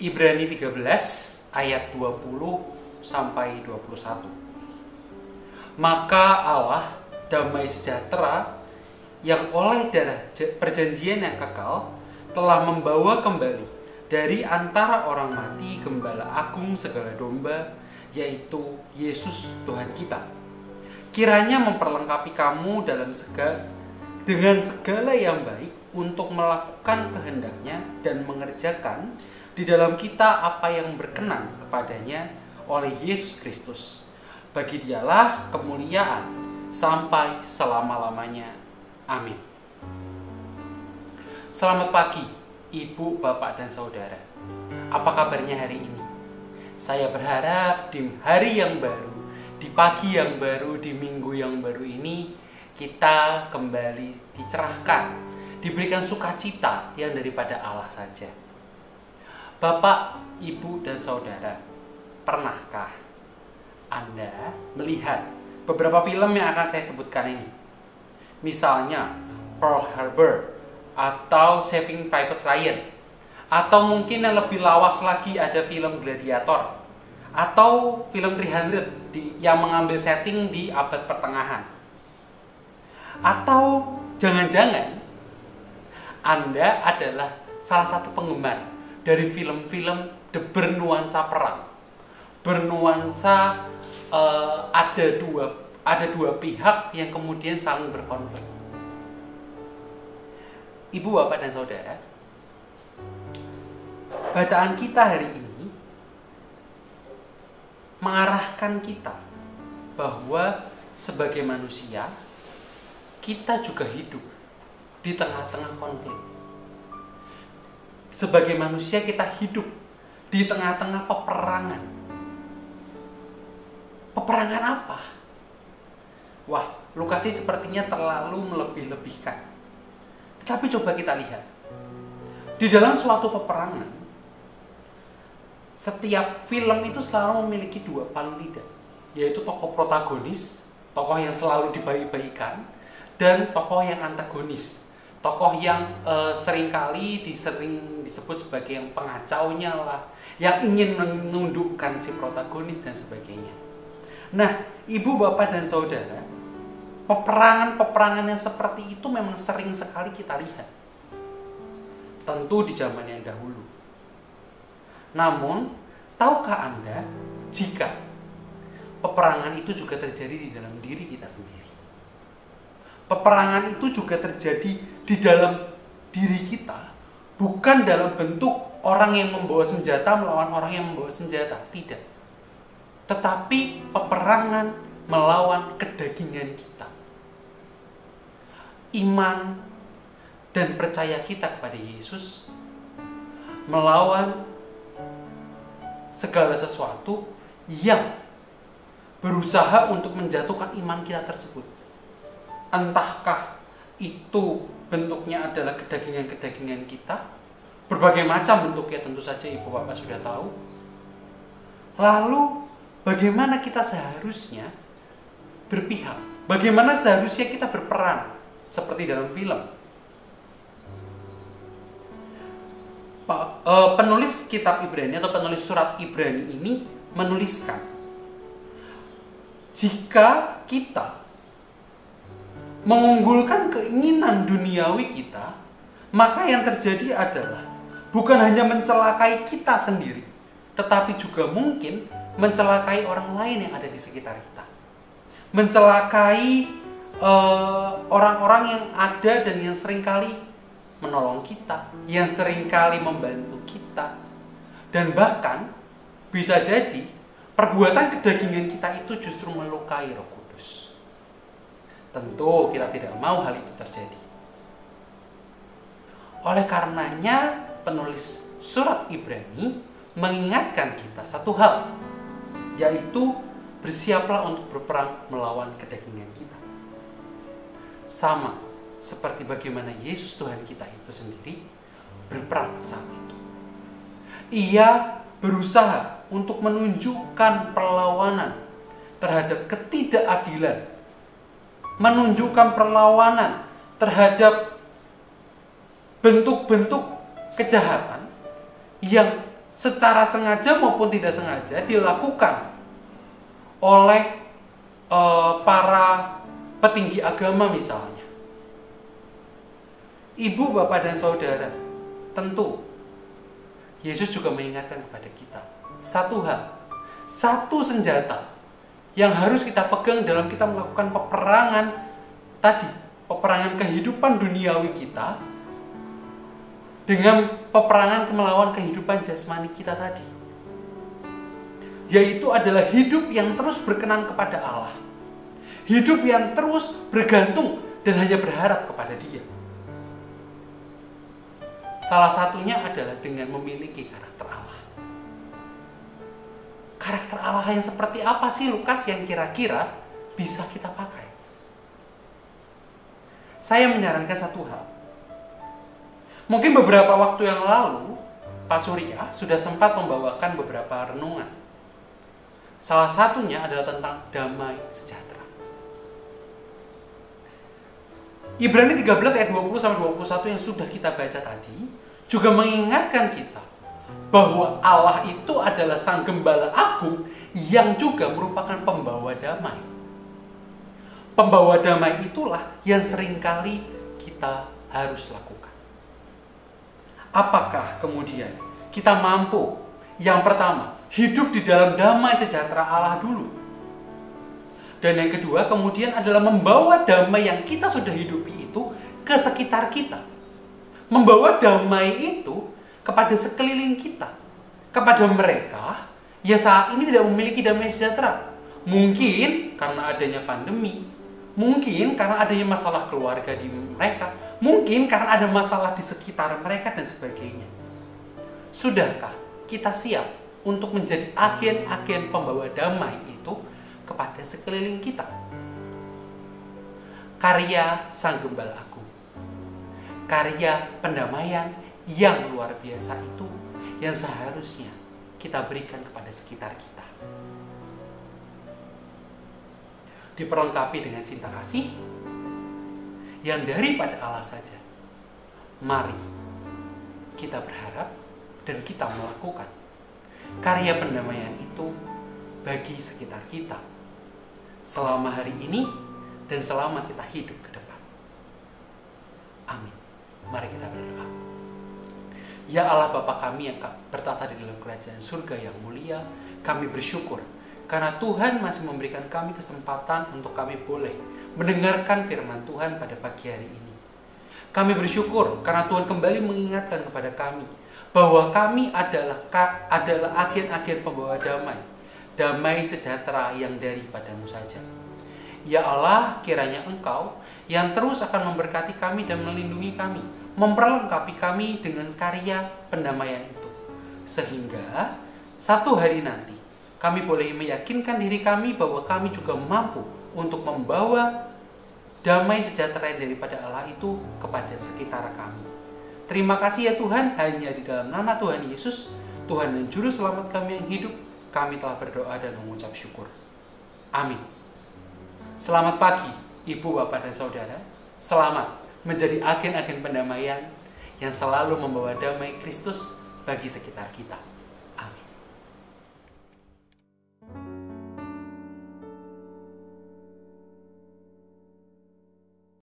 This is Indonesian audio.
Ibrani 13 ayat 20 sampai 21. Maka Allah damai sejahtera yang oleh darah perjanjian yang kekal telah membawa kembali dari antara orang mati Gembala Agung segala domba, yaitu Yesus Tuhan kita. Kiranya memperlengkapi kamu dengan segala yang baik untuk melakukan kehendaknya dan mengerjakan di dalam kita apa yang berkenan kepadanya oleh Yesus Kristus. Bagi Dialah kemuliaan sampai selama-lamanya. Amin. Selamat pagi, Ibu, Bapak, dan Saudara. Apa kabarnya hari ini? Saya berharap di hari yang baru, di pagi yang baru, di minggu yang baru ini, kita kembali dicerahkan, diberikan sukacita yang daripada Allah saja. Bapak, Ibu, dan Saudara, pernahkah Anda melihat beberapa film yang akan saya sebutkan ini? Misalnya Pearl Harbor atau Saving Private Ryan, atau mungkin yang lebih lawas lagi ada film Gladiator atau film 300 yang mengambil setting di abad pertengahan. Atau jangan-jangan Anda adalah salah satu penggemar dari film-film bernuansa perang, bernuansa ada dua pihak yang kemudian saling berkonflik. Ibu, Bapak, dan Saudara, bacaan kita hari ini mengarahkan kita bahwa sebagai manusia kita juga hidup di tengah-tengah konflik. Sebagai manusia kita hidup di tengah-tengah peperangan. Peperangan apa? Wah, Lukas ini sepertinya terlalu melebih-lebihkan. Tetapi coba kita lihat. Di dalam suatu peperangan, setiap film itu selalu memiliki dua paling tidak, yaitu tokoh protagonis, tokoh yang selalu dibaik-baikan, dan tokoh yang antagonis. Tokoh yang seringkali disebut sebagai yang pengacaunya lah, yang ingin menundukkan si protagonis dan sebagainya. Nah, Ibu, Bapak, dan Saudara, peperangan-peperangan yang seperti itu memang sering sekali kita lihat. Tentu di zaman yang dahulu. Namun, tahukah Anda jika peperangan itu juga terjadi di dalam diri kita sendiri? Peperangan itu juga terjadi di dalam diri kita, bukan dalam bentuk orang yang membawa senjata melawan orang yang membawa senjata, tidak. Tetapi peperangan melawan kedagingan kita. Iman dan percaya kita kepada Yesus melawan segala sesuatu yang berusaha untuk menjatuhkan iman kita tersebut. Entahkah itu bentuknya adalah kedagingan-kedagingan kita, berbagai macam bentuknya tentu saja Ibu Bapak sudah tahu. Lalu bagaimana kita seharusnya berpihak? Bagaimana seharusnya kita berperan seperti dalam film? Penulis kitab Ibrani atau penulis surat Ibrani ini menuliskan, jika kita mengunggulkan keinginan duniawi kita, maka yang terjadi adalah bukan hanya mencelakai kita sendiri, tetapi juga mungkin mencelakai orang lain yang ada di sekitar kita. Mencelakai orang-orang yang ada dan yang seringkali menolong kita, yang seringkali membantu kita. Dan bahkan bisa jadi perbuatan kedagingan kita itu justru melukai Roh Kudus. Tentu kita tidak mau hal itu terjadi. Oleh karenanya penulis surat Ibrani mengingatkan kita satu hal, yaitu bersiaplah untuk berperang melawan kedagingan kita. Sama seperti bagaimana Yesus Tuhan kita itu sendiri berperang saat itu. Ia berusaha untuk menunjukkan perlawanan terhadap ketidakadilan, menunjukkan perlawanan terhadap bentuk-bentuk kejahatan yang secara sengaja maupun tidak sengaja dilakukan oleh para petinggi agama misalnya. Ibu, bapak, dan saudara, tentu Yesus juga mengingatkan kepada kita satu hal, satu senjata yang harus kita pegang dalam kita melakukan peperangan tadi, peperangan kehidupan duniawi kita dengan peperangan melawan kehidupan jasmani kita tadi, yaitu adalah hidup yang terus berkenan kepada Allah, hidup yang terus bergantung dan hanya berharap kepada Dia. Salah satunya adalah dengan memiliki karakter Allah. Karakter Allah yang seperti apa sih, Lukas, yang kira-kira bisa kita pakai? Saya menyarankan satu hal. Mungkin beberapa waktu yang lalu, Pak Surya sudah sempat membawakan beberapa renungan. Salah satunya adalah tentang damai sejahtera. Ibrani 13 ayat 20-21 yang sudah kita baca tadi juga mengingatkan kita bahwa Allah itu adalah Sang Gembala Agung yang juga merupakan pembawa damai. Pembawa damai itulah yang seringkali kita harus lakukan. Apakah kemudian kita mampu, yang pertama, hidup di dalam damai sejahtera Allah dulu? Dan yang kedua kemudian adalah membawa damai yang kita sudah hidupi itu ke sekitar kita. Membawa damai itu kepada sekeliling kita. Kepada mereka yang saat ini tidak memiliki damai sejahtera. Mungkin karena adanya pandemi. Mungkin karena adanya masalah keluarga di mereka. Mungkin karena ada masalah di sekitar mereka dan sebagainya. Sudahkah kita siap untuk menjadi agen-agen pembawa damai itu kepada sekeliling kita? Karya Sang Gembala Agung, karya pendamaian yang luar biasa itu yang seharusnya kita berikan kepada sekitar kita. Diperlengkapi dengan cinta kasih yang daripada Allah saja. Mari kita berharap dan kita melakukan karya pendamaian itu bagi sekitar kita selama hari ini dan selama kita hidup ke depan. Amin. Mari kita berdoa. Ya Allah Bapa kami yang bertata di dalam kerajaan surga yang mulia, kami bersyukur karena Tuhan masih memberikan kami kesempatan untuk kami boleh mendengarkan firman Tuhan pada pagi hari ini. Kami bersyukur karena Tuhan kembali mengingatkan kepada kami bahwa kami adalah agen-agen pembawa damai, damai sejahtera yang daripadamu saja. Ya Allah, kiranya Engkau yang terus akan memberkati kami dan melindungi kami, memperlengkapi kami dengan karya pendamaian itu. Sehingga satu hari nanti kami boleh meyakinkan diri kami bahwa kami juga mampu untuk membawa damai sejahtera daripada Allah itu kepada sekitar kami. Terima kasih ya Tuhan, hanya di dalam nama Tuhan Yesus, Tuhan dan Juru Selamat kami yang hidup, kami telah berdoa dan mengucap syukur. Amin. Selamat pagi, Ibu, Bapak, dan Saudara. Selamat menjadi agen-agen pendamaian yang selalu membawa damai Kristus bagi sekitar kita.